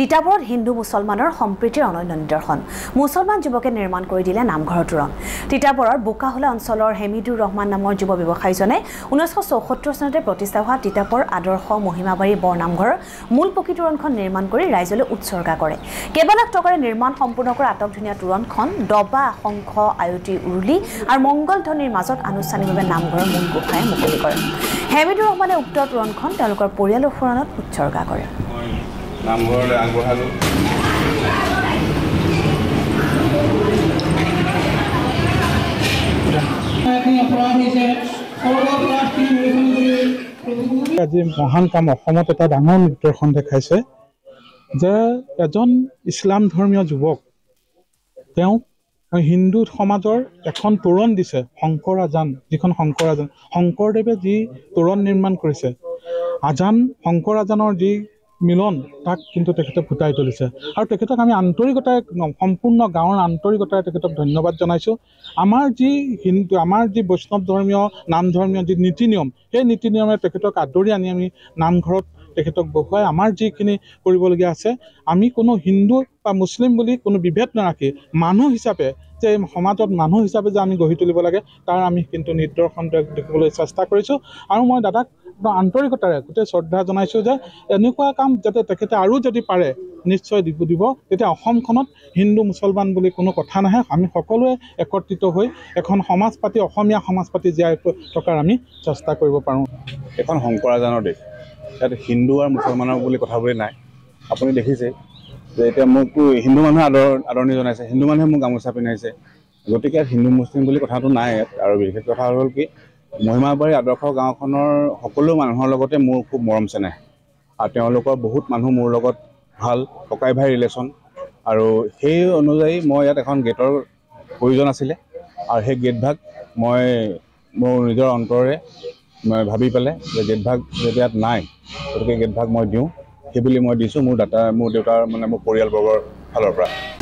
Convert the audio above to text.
তিতাবৰত হিন্দু মুছলমানৰ সম্প্ৰীতিৰ অনন্য নিদৰ্শন মুছলমান যুৱকে নিৰ্মাণ কৰি দিলে নামঘৰৰ তোৰণ তিতাবৰৰ বোকাহোলা অঞ্চলৰ হেমিদুৰ ৰহমান নামৰ যুৱ ব্যৱসায়ীজনে 1974 চনতে প্ৰতিষ্ঠা হোৱা তিতাবৰ আদৰ্শ মহিমাবাৰী বৰনামঘৰৰ মূল পকী তোৰণখন নিৰ্মাণ কৰি ৰাইজলৈ উৎসৰ্গা কৰে কেৱলাক টকাৰে নিৰ্মাণ সম্পূৰ্ণ কৰা আটক ধুনীয়া তোৰণখন দবা শংখ আয়তি উৰুলি আৰু মংগল ধ্বনিৰ মাজত আনুষ্ঠানিকভাৱে নামঘৰৰ মূল গোসাঁয়ে মুকলি কৰে হেমিদুৰ ৰহমানে উক্ত তোৰণখন তেওঁলোকৰ পৰিয়ালৰ ফুৰণত উৎসৰ্গা কৰে নামঘৰলৈ আগবঢ়ালোঁ আজি মহান কাম অসমত এটা ডাঙৰ নিদৰ্শন দেখাইছে যে এজন ইছলাম ধৰ্মীয় যুৱক তেওঁ হিন্দু সমাজৰ এখন তোৰণ দিছে শংকৰ আজান যিখন শংকৰ আজান শংকৰদেৱে যি তোৰণ নিৰ্মাণ কৰিছে আজান শংকৰ আজানৰ যি মিলন তাক কিন্তু তেখেতে ফুটাই তুলিছে আৰু তেখেতক আমি আন্তৰিকতাৰে সম্পূৰ্ণ গাঁৱৰ আন্তৰিকতাৰে তেখেতক ধন্যবাদ জনাইছোঁ আমাৰ যি বৈষ্ণৱ ধৰ্মীয় নাম ধৰ্মীয় যি নীতি নিয়ম সেই নীতি নিয়মে তেখেতক আদৰি আনি আমি নামঘৰত তেখেতক বহুৱাই আমাৰ যিখিনি কৰিবলগীয়া আছে আমি কোনো হিন্দু বা মুছলিম বুলি কোনো বিভেদ নাৰাখি মানুহ হিচাপে যে সমাজত মানুহ হিচাপে যে আমি গঢ়ি তুলিব লাগে তাৰ আমি কিন্তু নিদৰ্শন দেখিবলৈ চেষ্টা কৰিছোঁ আৰু মই দাদাক আন্তৰিকতাৰে গোটেই শ্ৰদ্ধা জনাইছোঁ যে এনেকুৱা কাম যাতে তেখেতে আৰু যদি পাৰে নিশ্চয় দিব তেতিয়া অসমখনত হিন্দু মুছলমান বুলি কোনো কথা নাহে আমি সকলোৱে একত্ৰিত হৈ এখন সমাজ পাতি অসমীয়া সমাজ পাতি জীয়াই থকাৰ আমি চেষ্টা কৰিব পাৰোঁ এখন শংকৰ আজানৰ দেশ ইয়াত হিন্দু আৰু মুছলমানৰ বুলি কথাবোৰেই নাই আপুনি দেখিছে যে এতিয়া মোক হিন্দু মানুহে আদৰণি জনাইছে হিন্দু মানুহে মোক গামোচা পিন্ধাইছে গতিকে হিন্দু মুছলিম বুলি কথাটো নাই ইয়াত আৰু বিশেষ কথা হ'ল কি মহিমাবাৰী আদৰ্শ গাঁওখনৰ সকলো মানুহৰ লগতে মোৰ খুব মৰম চেনেহ আৰু তেওঁলোকৰ বহুত মানুহ মোৰ লগত ভাল ককাই ভাই ৰিলেশ্যন আৰু সেই অনুযায়ী মই ইয়াত এখন গেটৰ প্ৰয়োজন আছিলে আৰু সেই গেটভাগ মই মোৰ নিজৰ অন্তৰেৰে মই ভাবি পেলাই যে গেটভাগ যদি ইয়াত নাই গতিকে গেটভাগ মই দিওঁ সেইবুলি মই দিছোঁ মোৰ দেউতাৰ মানে মোৰ পৰিয়ালবৰ্গৰ ফালৰ পৰা